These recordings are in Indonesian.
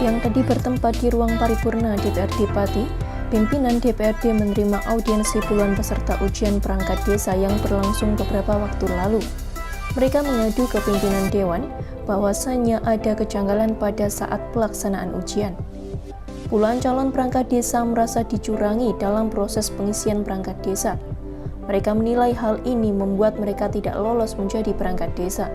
yang tadi bertempat di ruang paripurna DPRD Pati, pimpinan DPRD menerima audiensi puluhan peserta ujian perangkat desa yang berlangsung beberapa waktu lalu. Mereka mengadu ke pimpinan Dewan bahwasannya ada kejanggalan pada saat pelaksanaan ujian. Puluhan calon perangkat desa merasa dicurangi dalam proses pengisian perangkat desa. Mereka menilai hal ini membuat mereka tidak lolos menjadi perangkat desa.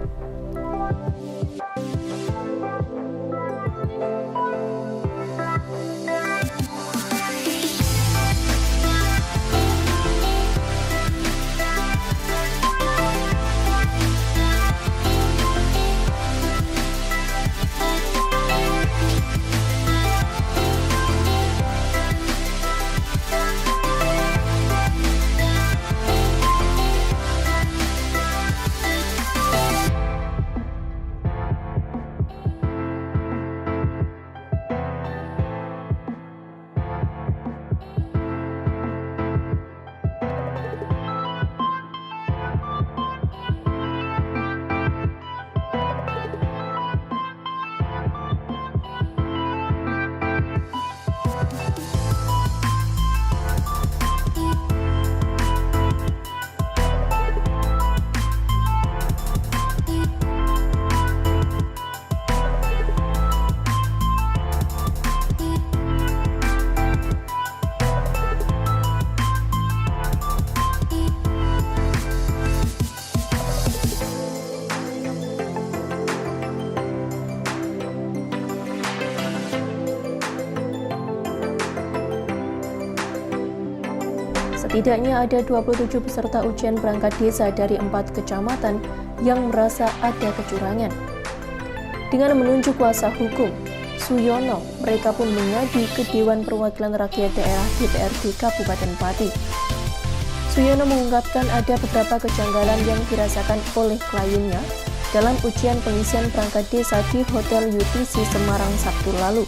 Setidaknya ada 27 peserta ujian perangkat desa dari 4 kecamatan yang merasa ada kecurangan. Dengan menunjuk kuasa hukum, Suyono, mereka pun mengadu ke Dewan Perwakilan Rakyat Daerah DPRD Kabupaten Pati. Suyono mengungkapkan ada beberapa kejanggalan yang dirasakan oleh kliennya dalam ujian pengisian perangkat desa di Hotel UTC Semarang Sabtu lalu.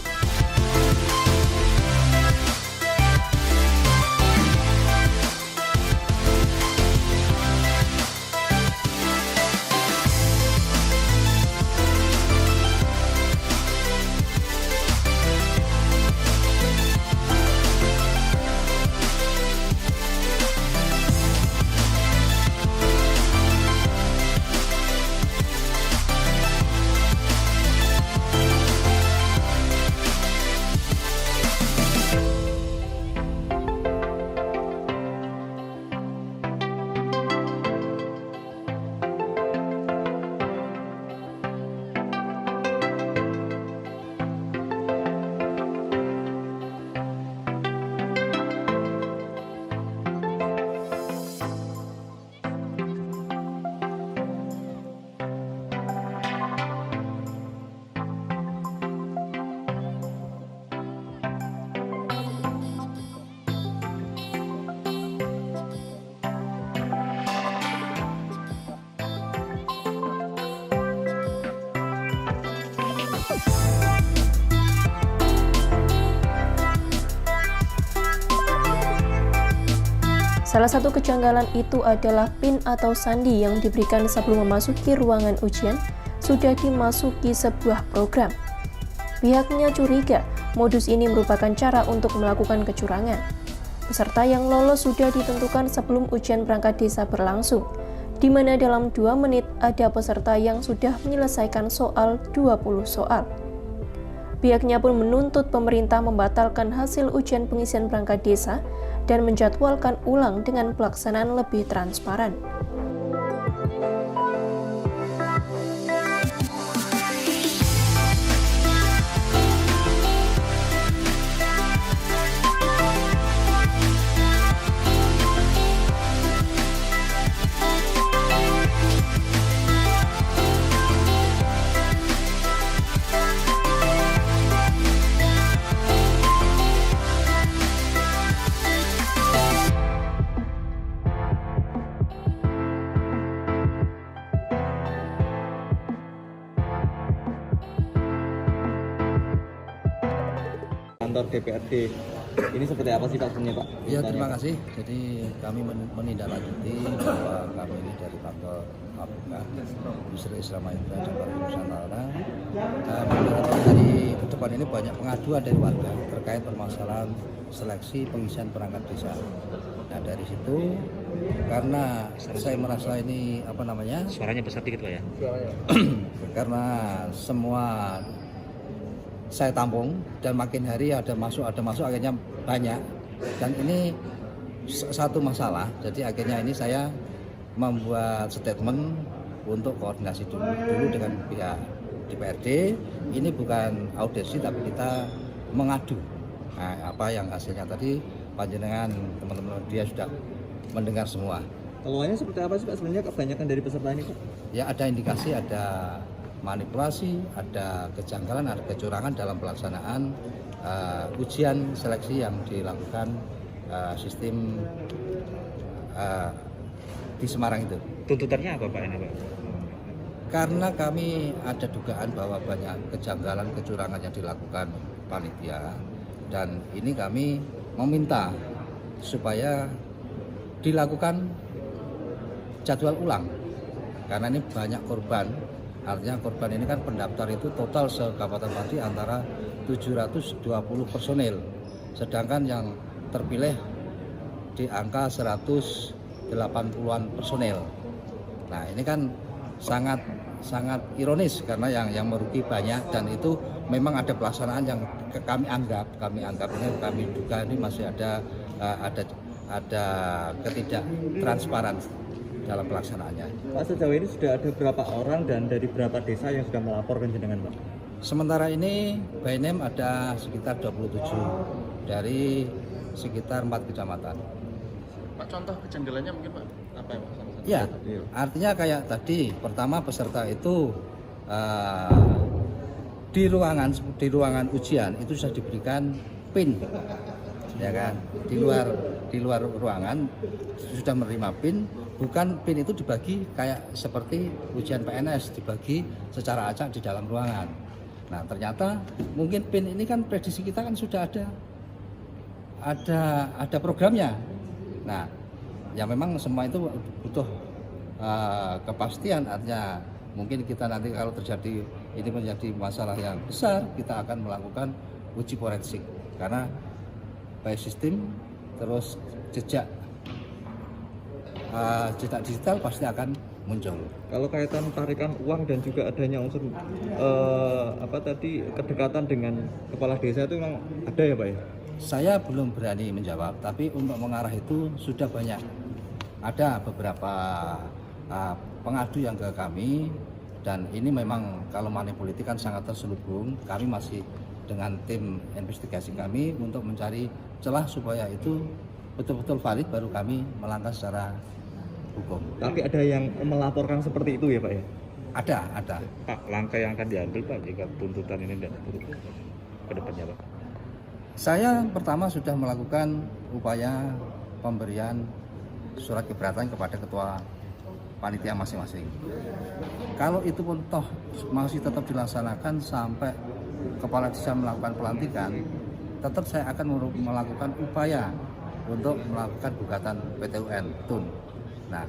Salah satu kejanggalan itu adalah PIN atau sandi yang diberikan sebelum memasuki ruangan ujian sudah dimasuki sebuah program. Pihaknya curiga modus ini merupakan cara untuk melakukan kecurangan. Peserta yang lolos sudah ditentukan sebelum ujian perangkat desa berlangsung, di mana dalam 2 menit ada peserta yang sudah menyelesaikan soal 20 soal. Pihaknya pun menuntut pemerintah membatalkan hasil ujian pengisian perangkat desa dan menjadwalkan ulang dengan pelaksanaan lebih transparan. Kantor DPRD ini seperti apa sih Pak sebenarnya Pak? Ya, terima kasih. Jadi kami menindaklanjuti bahwa kami ini dari kantor Kabupaten Yusril Islam Mahendra dan Partai Nusantara dari korban ini banyak pengaduan dari warga terkait permasalahan seleksi pengisian perangkat desa. Nah dari situ karena saya merasa ini Suaranya besar dikit Pak ya. karena semua saya tampung dan makin hari ada masuk akhirnya banyak, dan ini satu masalah. Jadi akhirnya ini saya membuat statement untuk koordinasi dulu dengan pihak DPRD. Ini bukan audiensi tapi kita mengadu. Nah, apa yang hasilnya tadi panjenengan teman-teman dia sudah mendengar semua. Keluhannya seperti apa sih Pak sebenarnya kebanyakan dari peserta ini Pak? Ya ada indikasi ada manipulasi, ada kejanggalan, ada kecurangan dalam pelaksanaan ujian seleksi yang dilakukan sistem di Semarang itu. Tuntutannya apa Pak ini Pak? Karena kami ada dugaan bahwa banyak kejanggalan, kecurangan yang dilakukan panitia, dan ini kami meminta supaya dilakukan jadwal ulang karena ini banyak korban. Artinya korban ini kan pendaftar itu total se-Kabupaten Pati antara 720 personil, sedangkan yang terpilih di angka 180-an personil. Nah ini kan sangat ironis karena yang merugi banyak, dan itu memang ada pelaksanaan yang kami anggap ini, kami duga ini masih ada ketidaktransparan dalam pelaksanaannya. Pak sejauh ini sudah ada berapa orang dan dari berapa desa yang sudah melaporkan jenengan Pak? Sementara ini by name ada sekitar 27 dari sekitar 4 kecamatan. Pak, contoh kejanggalannya mungkin Pak apa ya Pak? Ya, artinya kayak tadi pertama peserta itu di ruangan ujian itu sudah diberikan PIN, ya kan? Di luar ruangan sudah menerima PIN, bukan PIN itu dibagi kayak seperti ujian PNS dibagi secara acak di dalam ruangan. Nah ternyata mungkin PIN ini kan prediksi kita kan sudah ada programnya. Nah ya memang semua itu butuh kepastian, artinya mungkin kita nanti kalau terjadi ini menjadi masalah yang besar, kita akan melakukan uji forensik karena baik sistem terus jejak digital pasti akan muncul. Kalau kaitan tarikan uang dan juga adanya unsur kedekatan dengan kepala desa itu memang ada ya Pak ya? Saya belum berani menjawab, tapi untuk mengarah itu sudah banyak. Ada beberapa pengadu yang ke kami, dan ini memang kalau money politik kan sangat terselubung. Kami masih dengan tim investigasi kami untuk mencari celah supaya itu betul-betul valid, baru kami melangkah secara hukum. Tapi ada yang melaporkan seperti itu ya Pak ya? Ada. Pak, langkah yang akan diambil Pak jika tuntutan ini tidak terus ke depannya Pak? Saya pertama sudah melakukan upaya pemberian surat keberatan kepada ketua panitia masing-masing. Kalau itu pun toh masih tetap dilaksanakan sampai kepala desa melakukan pelantikan, tetap saya akan melakukan upaya untuk melakukan gugatan PT-UN TUN. Nah,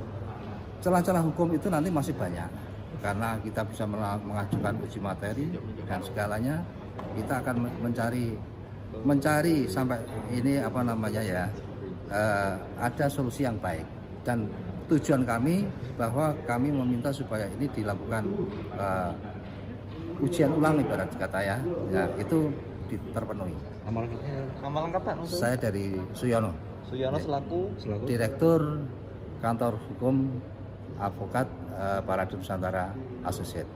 celah-celah hukum itu nanti masih banyak karena kita bisa mengajukan uji materi dan segalanya. Kita akan mencari sampai ini ada solusi yang baik, dan tujuan kami bahwa kami meminta supaya ini dilakukan ujian ulang ibarat kata ya itu terpenuhi. Nama lengkap Pak? Saya dari Suyono selaku Direktur Kantor Hukum Advokat Parade Nusantara Associate.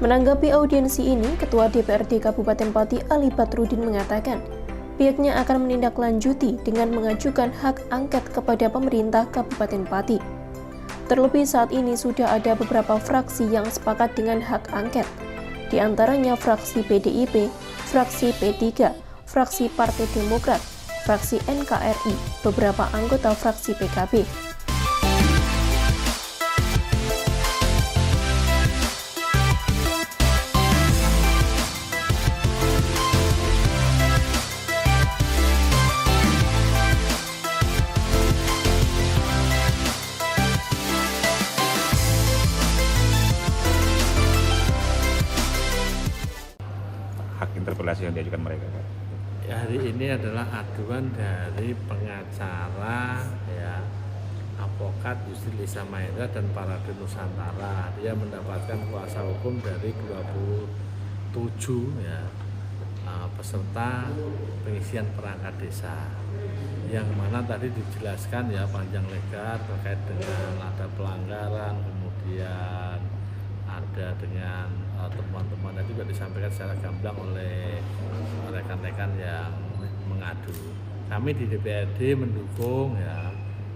Menanggapi audiensi ini, Ketua DPRD Kabupaten Pati Ali Badrudin mengatakan, pihaknya akan menindaklanjuti dengan mengajukan hak angket kepada pemerintah Kabupaten Pati. Terlebih saat ini sudah ada beberapa fraksi yang sepakat dengan hak angket, di antaranya fraksi PDIP, fraksi P3, fraksi Partai Demokrat, fraksi NKRI, beberapa anggota fraksi PKB. Hak interpelasi yang diajukan mereka, Pak. Hari ini adalah aduan dari pengacara ya, advokat Yusril Iza Mahendra dan Parade Nusantara. Dia mendapatkan kuasa hukum dari 27 ya, peserta pengisian perangkat desa, yang mana tadi dijelaskan ya panjang lebar terkait dengan ada pelanggaran, kemudian ada dengan teman-teman itu juga disampaikan secara gamblang oleh rekan-rekan yang mengadu. Kami di DPRD mendukung ya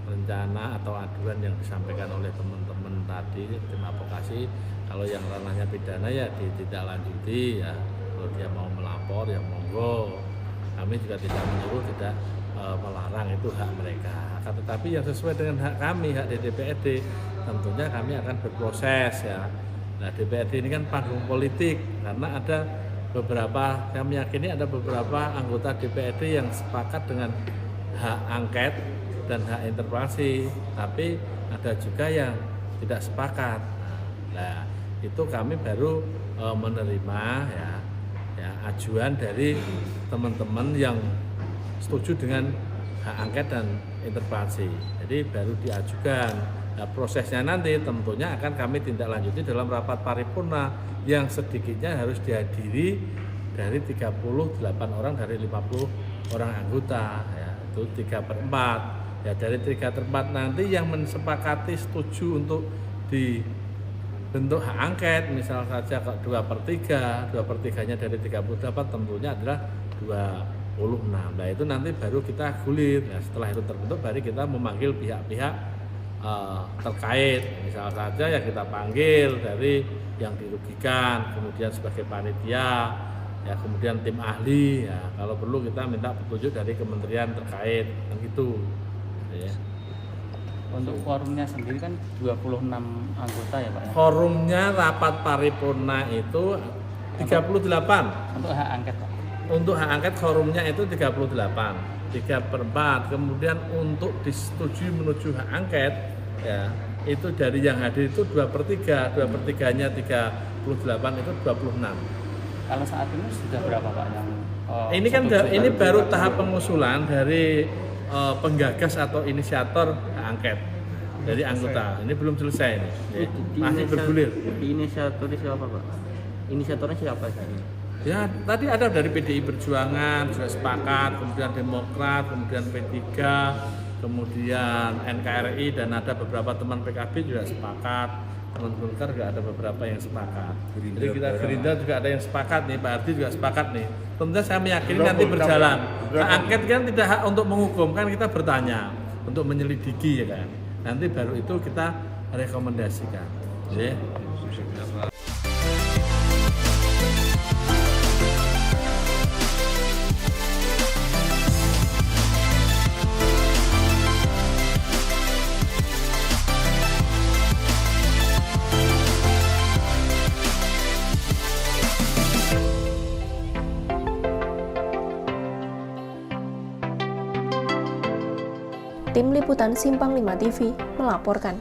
rencana atau aduan yang disampaikan oleh teman-teman tadi tim advokasi. Kalau yang ranahnya pidana ya ditindaklanjuti ya, kalau dia mau melapor ya monggo. Kami juga tidak menyuruh, tidak melarang, itu hak mereka. Akan tetapi yang sesuai dengan hak kami, hak di DPRD, tentunya kami akan berproses ya. Nah, DPRD ini kan panggung politik, karena ada beberapa, kami yakini ada beberapa anggota DPRD yang sepakat dengan hak angket dan hak interpelasi, tapi ada juga yang tidak sepakat. Nah, itu kami baru menerima ya ajuan dari teman-teman yang setuju dengan hak angket dan interpelasi. Jadi baru diajukan. Nah, prosesnya nanti tentunya akan kami tindak lanjuti dalam rapat paripurna yang sedikitnya harus dihadiri dari 38 orang dari 50 orang anggota ya, itu 3/4 ya. Dari 3/4 nanti yang mensepakati setuju untuk dibentuk hak angket, misal saja 2/3, 2/3-nya dari 38 tentunya adalah 26. Nah, itu nanti baru kita gulir. Nah, setelah itu terbentuk baru kita memanggil pihak-pihak terkait, misal saja ya kita panggil dari yang dirugikan, kemudian sebagai panitia ya, kemudian tim ahli ya, kalau perlu kita minta petunjuk dari kementerian terkait kan gitu ya. Untuk forumnya sendiri kan 26 anggota ya Pak ya? Forumnya rapat paripurna itu 38 Untuk hak angket Pak? Untuk hak angket forumnya itu 38 3/4. Kemudian untuk disetujui menuju hak angket ya, itu dari yang hadir itu 2/3, 2/3-nya 38 itu 26. Kalau saat ini sudah berapa Pak yang ini kan ini baru tahap pengusulan dari penggagas atau inisiator hak angket dari anggota. Ini belum selesai ini. Ya. Masih bergulir. Inisiatornya siapa Pak? Inisiatornya siapa ini? Ya, tadi ada dari PDI Perjuangan juga sepakat, kemudian Demokrat, kemudian P3, kemudian NKRI, dan ada beberapa teman PKB juga sepakat, teman Golkar juga ada beberapa yang sepakat. Jadi kita Gerindra juga ada yang sepakat nih, Pak Ardi juga sepakat nih. Tentunya saya meyakini nanti berjalan. Hak angket kan tidak hak untuk menghukum, kan kita bertanya, untuk menyelidiki ya kan. Nanti baru itu kita rekomendasikan. Ya. Tim Liputan Simpang 5 TV melaporkan.